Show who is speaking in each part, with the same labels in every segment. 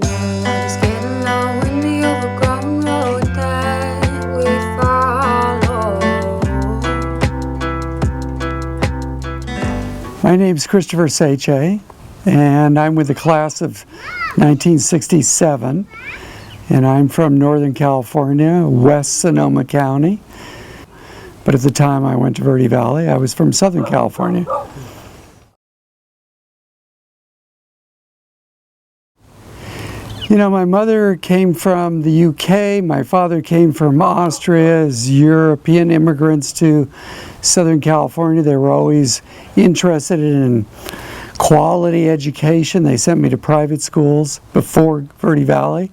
Speaker 1: Just getting low in the overgrown road that we follow.
Speaker 2: My name's Christopher Szecsey, and I'm with the class of 1967, and I'm from Northern California, West Sonoma County. But at the time I went to Verde Valley, I was from Southern California. You know, my mother came from the UK, my father came from Austria as European immigrants to Southern California. They were always interested in quality education. They sent me to private schools before Verde Valley,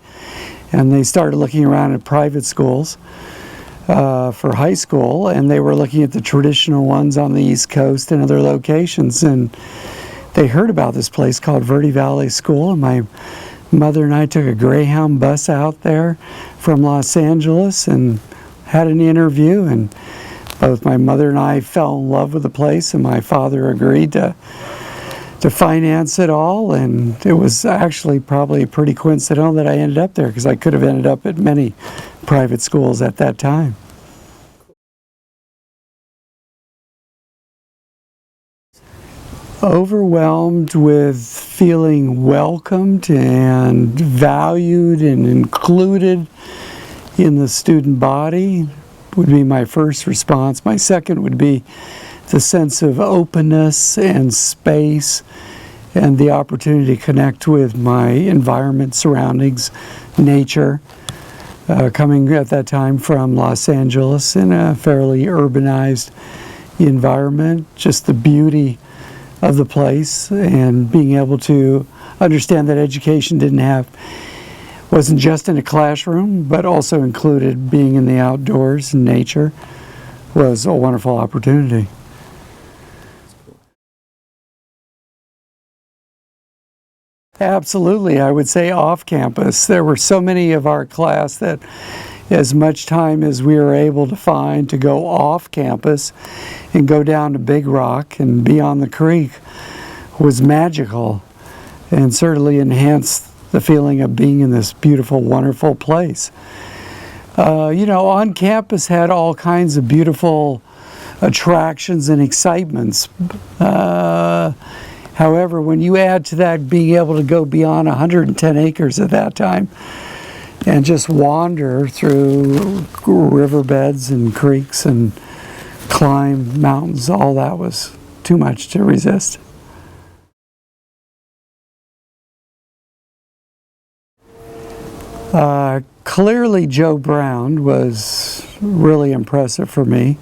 Speaker 2: and they started looking around at private schools for high school, and they were looking at the traditional ones on the East Coast and other locations, and they heard about this place called Verde Valley School, and my mother and I took a Greyhound bus out there from Los Angeles and had an interview, and both my mother and I fell in love with the place, and my father agreed to finance it all, and it was actually probably pretty coincidental that I ended up there, because I could have ended up at many private schools at that time. Overwhelmed with feeling welcomed and valued and included in the student body would be my first response. My second would be the sense of openness and space and the opportunity to connect with my environment, surroundings, nature. Coming at that time from Los Angeles in a fairly urbanized environment, just the beauty of the place and being able to understand that education wasn't just in a classroom, but also included being in the outdoors and nature was a wonderful opportunity. Absolutely, I would say off campus. There were so many of our class that as much time as we were able to find to go off campus and go down to Big Rock and be on the creek was magical and certainly enhanced the feeling of being in this beautiful, wonderful place. You know, on campus had all kinds of beautiful attractions and excitements. However, when you add to that being able to go beyond 110 acres at that time and just wander through riverbeds and creeks and climb mountains, all that was too much to resist. Clearly Joe Brown was really impressive for me.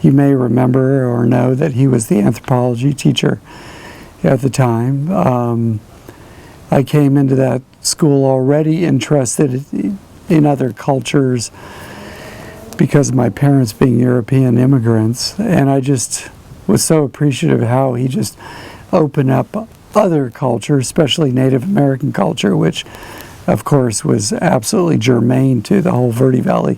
Speaker 2: You may remember or know that he was the anthropology teacher at the time. I came into that school already interested in other cultures because of my parents being European immigrants, and I just was so appreciative of how he just opened up other culture, especially Native American culture, which of course was absolutely germane to the whole Verde Valley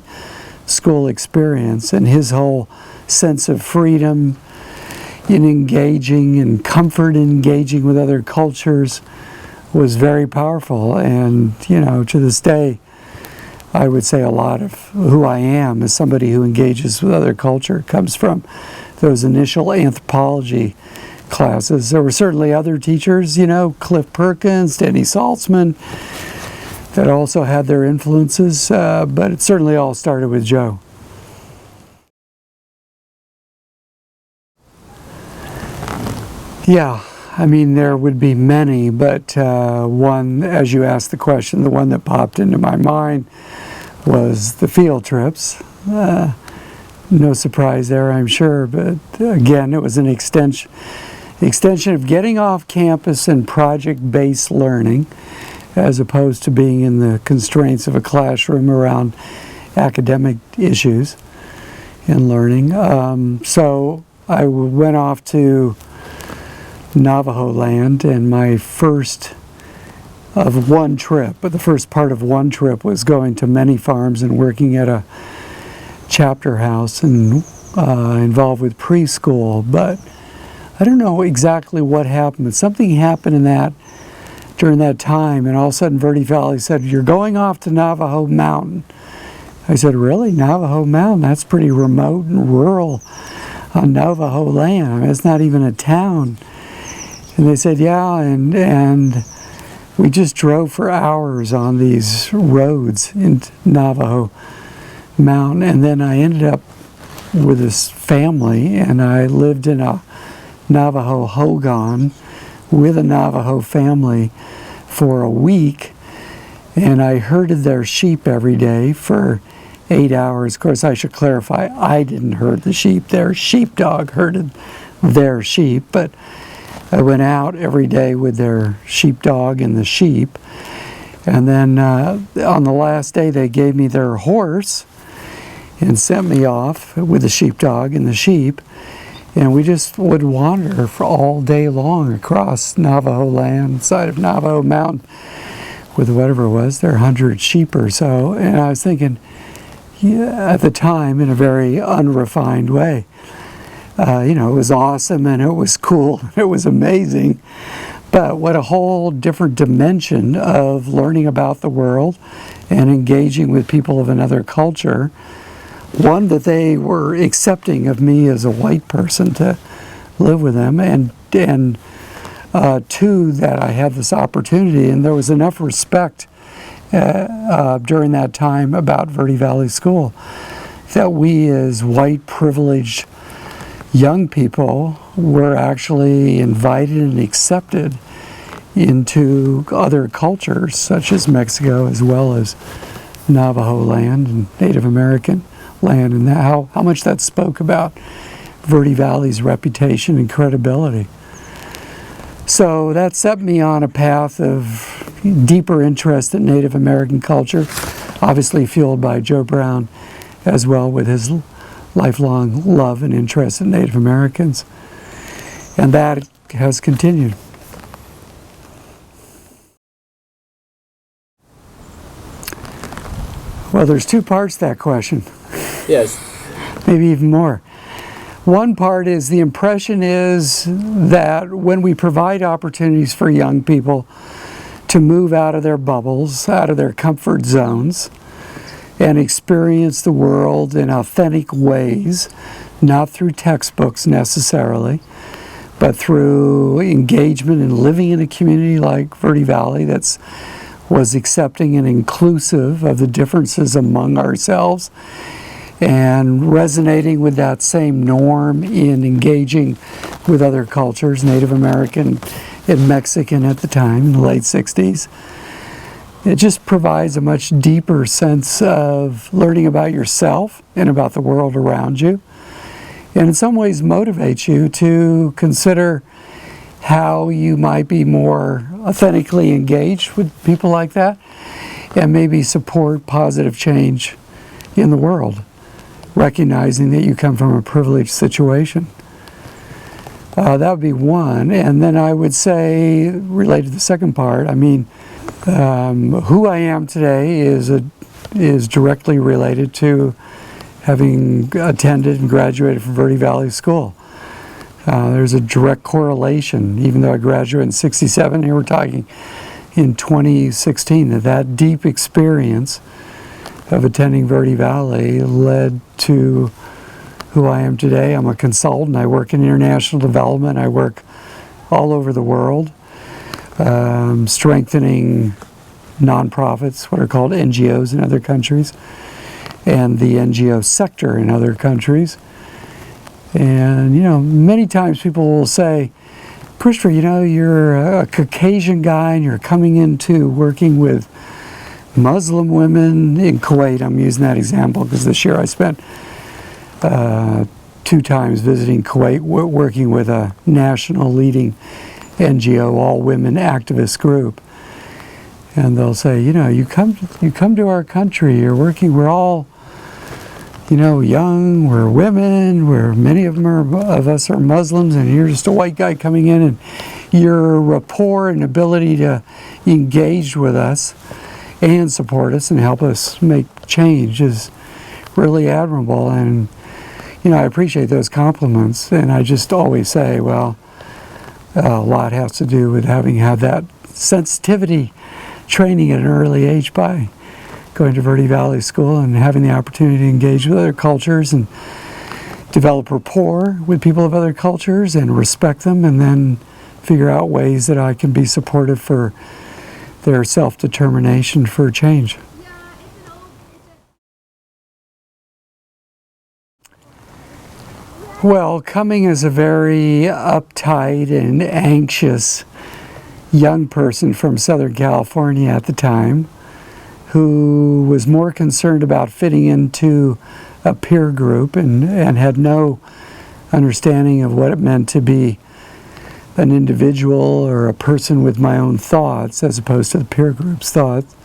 Speaker 2: school experience, and his whole sense of freedom in engaging and comfort in engaging with other cultures was very powerful. And you know, to this day I would say a lot of who I am as somebody who engages with other culture comes from those initial anthropology classes. There were certainly other teachers, you know, Cliff Perkins, Danny Saltzman, that also had their influences, but it certainly all started with Joe. Yeah, I mean, there would be many, but one, as you asked the question, the one that popped into my mind was the field trips. No surprise there, I'm sure, but again, it was an extension of getting off campus and project-based learning, as opposed to being in the constraints of a classroom around academic issues in learning. So I went off to Navajo land, and my first of one trip, but the first part of one trip was going to many farms and working at a chapter house and involved with preschool. But I don't know exactly what happened, but something happened in that during that time, and all of a sudden Verde Valley said, "You're going off to Navajo Mountain." I said, "Really? Navajo Mountain? That's pretty remote and rural on Navajo land. I mean, it's not even a town." And they said, "Yeah," and we just drove for hours on these roads in Navajo Mountain, and then I ended up with this family, and I lived in a Navajo hogan with a Navajo family for a week, and I herded their sheep every day for 8 hours. Of course, I should clarify, I didn't herd the sheep. Their sheepdog herded their sheep, but I went out every day with their sheepdog and the sheep. And then on the last day, they gave me their horse and sent me off with the sheepdog and the sheep. And we just would wander for all day long across Navajo land, side of Navajo Mountain, with whatever it was, there 100 sheep or so. And I was thinking, yeah, at the time, in a very unrefined way, it was awesome and it was cool and it was amazing. But what a whole different dimension of learning about the world and engaging with people of another culture. One, that they were accepting of me as a white person to live with them, and two, that I had this opportunity, and there was enough respect during that time about Verde Valley School that we as white privileged young people were actually invited and accepted into other cultures such as Mexico, as well as Navajo land and Native American land, and how much that spoke about Verde Valley's reputation and credibility. So that set me on a path of deeper interest in Native American culture, obviously fueled by Joe Brown as well, with his lifelong love and interest in Native Americans. And that has continued. Well, there's two parts to that question.
Speaker 3: Yes.
Speaker 2: Maybe even more. One part is the impression is that when we provide opportunities for young people to move out of their bubbles, out of their comfort zones, and experience the world in authentic ways, not through textbooks necessarily, but through engagement and living in a community like Verde Valley that's was accepting and inclusive of the differences among ourselves, and resonating with that same norm in engaging with other cultures, Native American and Mexican at the time, in the late 60s. It just provides a much deeper sense of learning about yourself and about the world around you, and in some ways motivates you to consider how you might be more authentically engaged with people like that, and maybe support positive change in the world, recognizing that you come from a privileged situation. That would be one. And then I would say, related to the second part, who I am today is directly related to having attended and graduated from Verde Valley School. There's a direct correlation, even though I graduated in '67, here we're talking in 2016, that deep experience of attending Verde Valley led to who I am today. I'm a consultant. I work in international development. I work all over the world, strengthening nonprofits, what are called NGOs in other countries, and the NGO sector in other countries. And, many times people will say, "Christopher, you're a Caucasian guy and you're coming into working with Muslim women in Kuwait." I'm using that example because this year I spent 2 times visiting Kuwait, working with a national leading NGO, all-women activist group. And they'll say, you come to our country, we're all young, we're women, many of us are Muslims, and you're just a white guy coming in, and your rapport and ability to engage with us and support us and help us make change is really admirable. And I appreciate those compliments, and I just always say, well, a lot has to do with having had that sensitivity training at an early age by going to Verde Valley School and having the opportunity to engage with other cultures and develop rapport with people of other cultures and respect them, and then figure out ways that I can be supportive for their self-determination for change. Well, coming as a very uptight and anxious young person from Southern California at the time, who was more concerned about fitting into a peer group and had no understanding of what it meant to be an individual or a person with my own thoughts as opposed to the peer group's thoughts.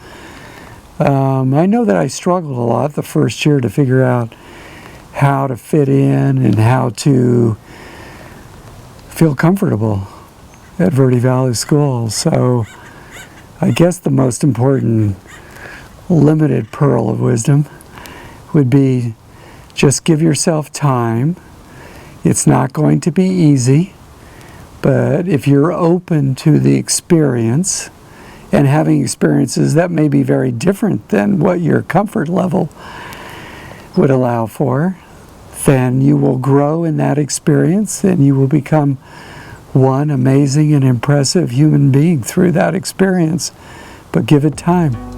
Speaker 2: I know that I struggled a lot the first year to figure out how to fit in and how to feel comfortable at Verde Valley School. So I guess the most important limited pearl of wisdom would be just give yourself time. It's not going to be easy, but if you're open to the experience and having experiences that may be very different than what your comfort level would allow for, then you will grow in that experience and you will become one amazing and impressive human being through that experience. But give it time.